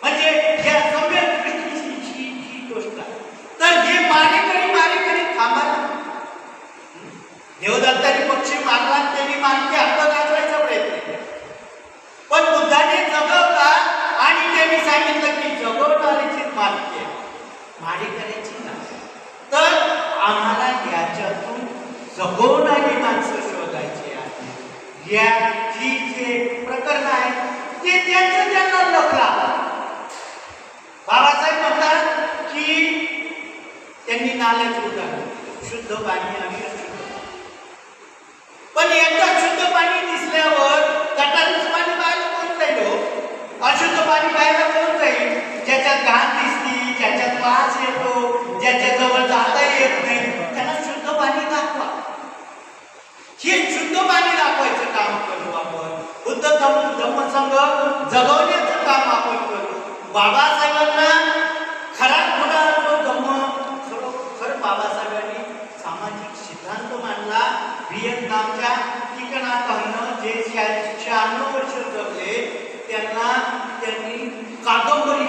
म्हणजे या सगळ्या दृष्टीची ही गोष्ट आहे. तर हे मारेकरी थांबा. देवदत्ताने पक्षी मारला, त्यांनी मानके हक्क गाजवायचा प्रयत्न केला, पण बुद्धाने जगवला आणि त्यांनी सांगितलं की जगवणाऱ्याचीच मालकी आहे, मारेकऱ्याची नाही. तर आम्हाला याच्यातून जगवणारी माणसं शोधायची आहे. याची जे प्रकरण आहे ते त्यांना लपला. बाबासाहेब म्हणतात की त्यांनी नाल्याचं उदाहरण, शुद्ध पाणी आणि अशुद्ध पाणी. पण एकदा शुद्ध पाणी दिसल्यावर गटारीचं पाणी बाहेर कोण जाईल, अशुद्ध पाणी बाहेर कोण जाईल, ज्याच्यात घाण दिसती, ज्याच्यात वास येतो, ज्याच्या जवळ जाता येत नाही, त्यांना शुद्ध पाणी दाखवा. हे शुद्ध पाणी दाखवायचं काम करू आपण. बुद्ध धम्मसंघ जगवण्याचं काम आपण करू. बाबासाहेबांना खरा खुला जो धम्म, खरोखर बाबासाहेबांनी सामाजिक सिद्धांत मांडला. व्हिएतनामच्या ठिकाणात जे 96 वर्ष जगले त्यांनी कादंबरी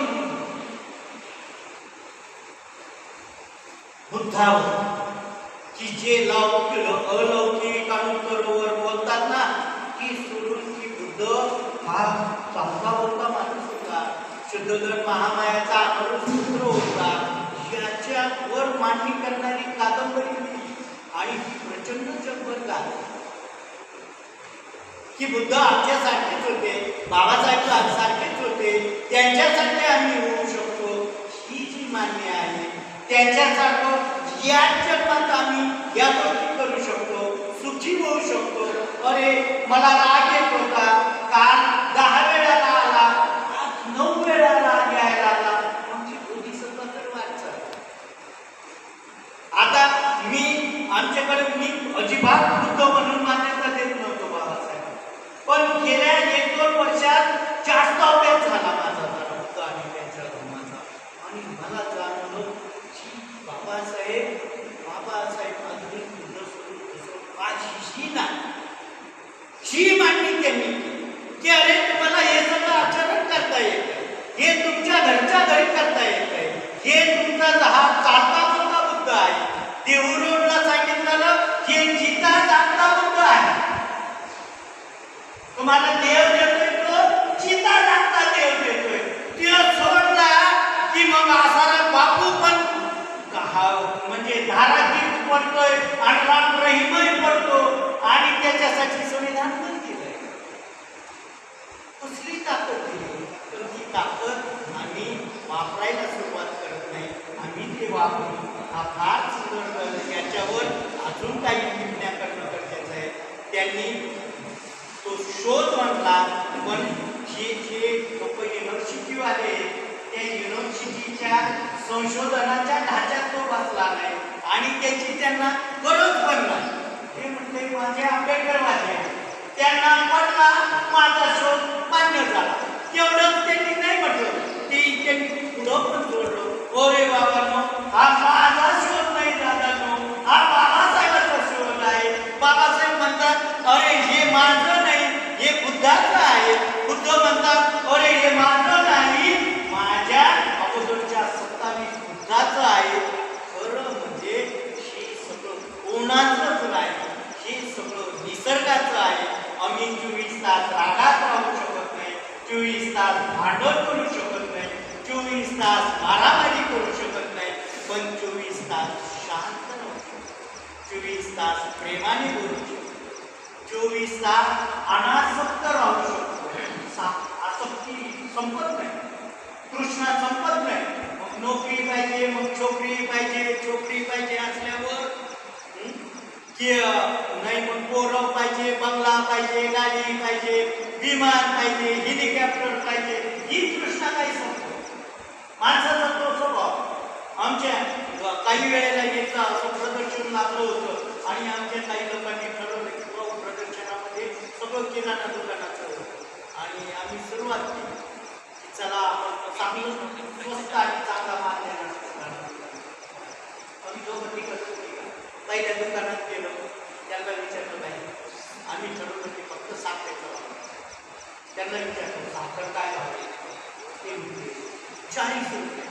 बुद्धावर, की जे अलौकिक अनुत्तरोवर बोलतात ना, की सोडून की बुद्ध हा चांगला बोलता माणूस होता, शुद्धोधन महामायाचा अनुसूत्र होता, याच्यावर मांडणी करणारी कादंबरी होती. आणि प्रचंड जगभर गाजली की बुद्ध आमच्यासारखेच होते, बाबासाहेब सारखेच होते, त्यांच्यासारखे आम्ही होऊ शकतो. ही जी मान्य आहे त्यांच्यासारखं या जन्मात आम्ही या गोष्टी करू शकतो, सुखी होऊ शकतो. अरे मला राग येत होता, काल 10 वेळाला आला, आज 9 वेळाला यायला आला, आमची बोधिसत्व तर वाटचं. आता आमच्याकडे मी अजिबात बुद्ध म्हणून मान्यता देत नव्हतो बाबासाहेब, पण गेल्या 1-2 वर्षात जास्त अभ्यास झाला माझा बुद्ध आणि त्यांच्या धर्माचा. आणि मला जाणवलं की बाबासाहेब अगदी बुद्ध स्वरूप काहीही नाही. ही मांडणी त्यांनी केली की अरे तुम्हाला हे सगळं आचरण करता येतं, हे तुमच्या घरच्या घरी करता येतं, हे तुमचा जहाज चालता बुद्ध आहे. देहू रोडला सांगितलं जे जिता जागता बुद्ध आहे. तुम्हाला देव देतोय तो चिता जागता देव देतोय. ते सोडला की मग आसाराम बापू पण म्हणजे धारातीत पडतोय आणि राम रहीमही पडतो आणि त्याच्यासाठी संविधान पण केलंय. कसली ताकद दिली, तर ती ताकद आम्ही वापरायला सुरुवात करत नाही. आम्ही ते वापरू. हा फार सुंदर. याच्यावर अजून काही टिप्पण्या करणं गरजेचं आहे. त्यांनी तो शोध म्हटला, पण जे लोक युनिव्हर्सिटीवाले त्या युनिव्हर्सिटीच्या संशोधनाच्या ढाच्यात तो बसला नाही आणि त्याची त्यांना गरज पण नाही. ते म्हटले माझे आंबेडकरवादी त्यांना पटला, माझा शोध मान्य झाला. तेवढंच त्यांनी नाही म्हटलं, ते त्यांनी पुढं पण जोडलं. अरे बाबांनो, हा माझा शोध नाही दादांनो, हा बाबासाहेबांचा शोध आहे. बाबासाहेब म्हणतात अरे हे माझं नाही, हे बुद्धाचं आहे. बुद्ध म्हणतात अरे हे माझं नाही, माझ्या अगोदरच्या 27 बुद्धाचं आहे. खरं म्हणजे हे सगळं कोणाचंच नाही, हे सगळं निसर्गाचं आहे. आम्ही 24 तास रागात राहू शकत नाही, 24 तास भांडण करू शकत नाही, 24 तास मारामारी करू शकत नाही, पण 24 तास शांत राहू शकतो, 24 तास प्रेमाने बोलू शकतो, 24 तास अनासक्त राहू शकतो. आसक्ती संपत नाही, तृष्णा संपत नाही. मग नोकरी पाहिजे, मग छोकरी पाहिजे, छोकरी पाहिजे असल्यावर नाही, मग पोरं पाहिजे, बंगला पाहिजे, गाडी पाहिजे, विमान पाहिजे, हेलिकॉप्टर पाहिजे. ही तृष्णा काही संपतो. माणसाचा तो स्वभाव. आमच्या काही वेळेला एक असं प्रदर्शन लागलं होतं आणि आमच्या काही लोकांनी ठरवलं की प्रदर्शनामध्ये सगळं किराणा दुकानाचं होतं आणि आम्ही सुरुवात केली की चला आपण चांगलं स्वस्त आणि चांगला माल देणार. आम्ही दोघं तिकडं पहिल्या दुकानात गेलो, त्यांना विचारलं नाही, आम्ही ठरवलं की फक्त साखरेचं वापर. त्यांना विचारलं साखर काय भाव, ते म्हणजे 40 रुपये.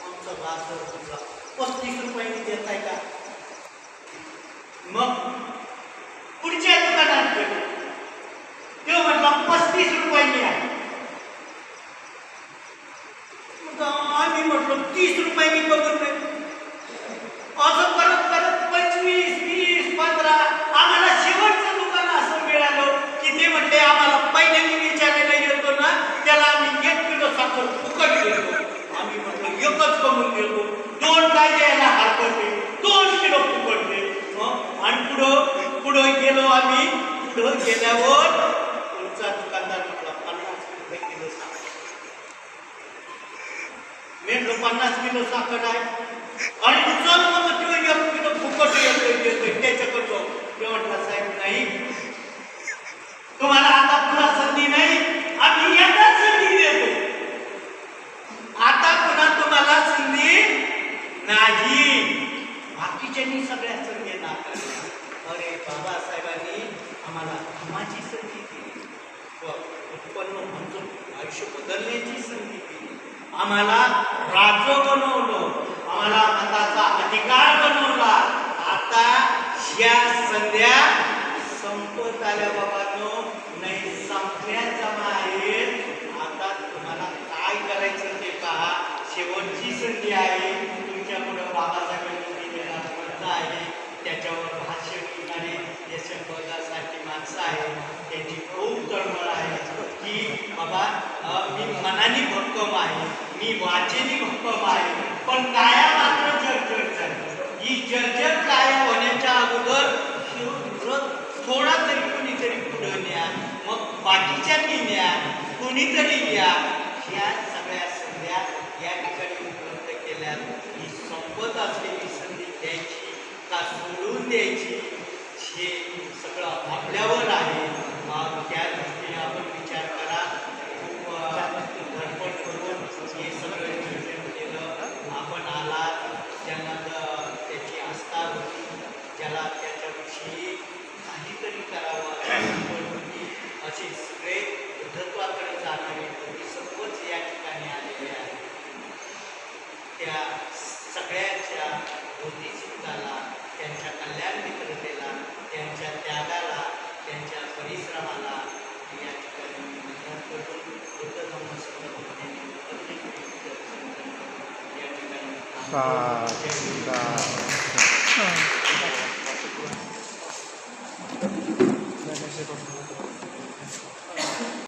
आमचा बाजार म्हटला 35 रुपयांनी देत आहे का. मग पुढच्या दुकानात गेलो, तो म्हटला 35 रुपयांनी आहे. आम्ही म्हटलो 30 रुपयांनी बघत नाही. असं करत करत 25, 30, 15 आम्हाला शेवटचं दुकान असं मिळालं की ते म्हटले आम्हाला पहिल्यांदा विचारायला येतो ना त्याला आम्ही 1 किलो साखर फुकट देतो. आम्ही म्हटलं एकच कमवून देतो, 2 काय द्यायला हरकत आहे, 2 किलो फुकट दे. आणि पुढं गेलो आम्ही. पुढं गेल्यावर पुढचा दुकानदार म्हटला 50 रुपये किलो साखर. मी म्हटलं 50 किलो साखर आहे आणि चल मग तो 1 किलो फुकट येतोय त्याच्याकडे जाऊ. ते म्हटलं साहेब नाही, तुम्हाला आता पुन्हा संधी नाही, आम्ही एकदाच संधी देतो, आता पुन्हा तुम्हाला संधी नाही. बाकीच्यांनी सगळ्या संधी नाकारल्या. अरे बाबासाहेबांनी आम्हाला धर्माची संधी दिली, उत्पन्न म्हणून आयुष्य बदलण्याची संधी दिली, आम्हाला राज बनवलं, आम्हाला मताचा अधिकार बनवला. आता या संध्या संपत आल्या बाबांनो, नाही संपण्याचा आहेत. आता तुम्हाला काय करायचं ते पहा. शेवटची संधी आहे. तुमच्यापुढे बाबासाहेबांनी दिलेला ग्रंथ आहे, त्याच्यावर भाष्य लिहिणारे यशवंतासारखी माणसं आहेत. त्यांची खूप तळमळ आहे की बाबा मी मनाने भक्कम आहे, मी वाचेने भक्कम आहे, पण काया मात्र जर्जर झाली. ही जर्जर काया होण्याच्या अगोदर थोडा तरी कुणीतरी पुढं न्या, मग बाकीच्यांनी न्या, कुणीतरी घ्या. ह्या सगळ्या संध्या या ठिकाणी उपलब्ध केल्या. ही संपत असलेली संधी द्यायची का सोडून द्यायची हे सगळं आपल्यावर आहे. त्या दृष्टीने आपण विचार करा. खूप धडपड करून हे सगळं नियोजन केलं. आपण आलात, ज्यांना त्याची आस्था होती, ज्याला त्याच्याविषयी काहीतरी करावं होती, असे सगळे बुद्धत्वाकडे जाणारे बोधिसत्व सात सात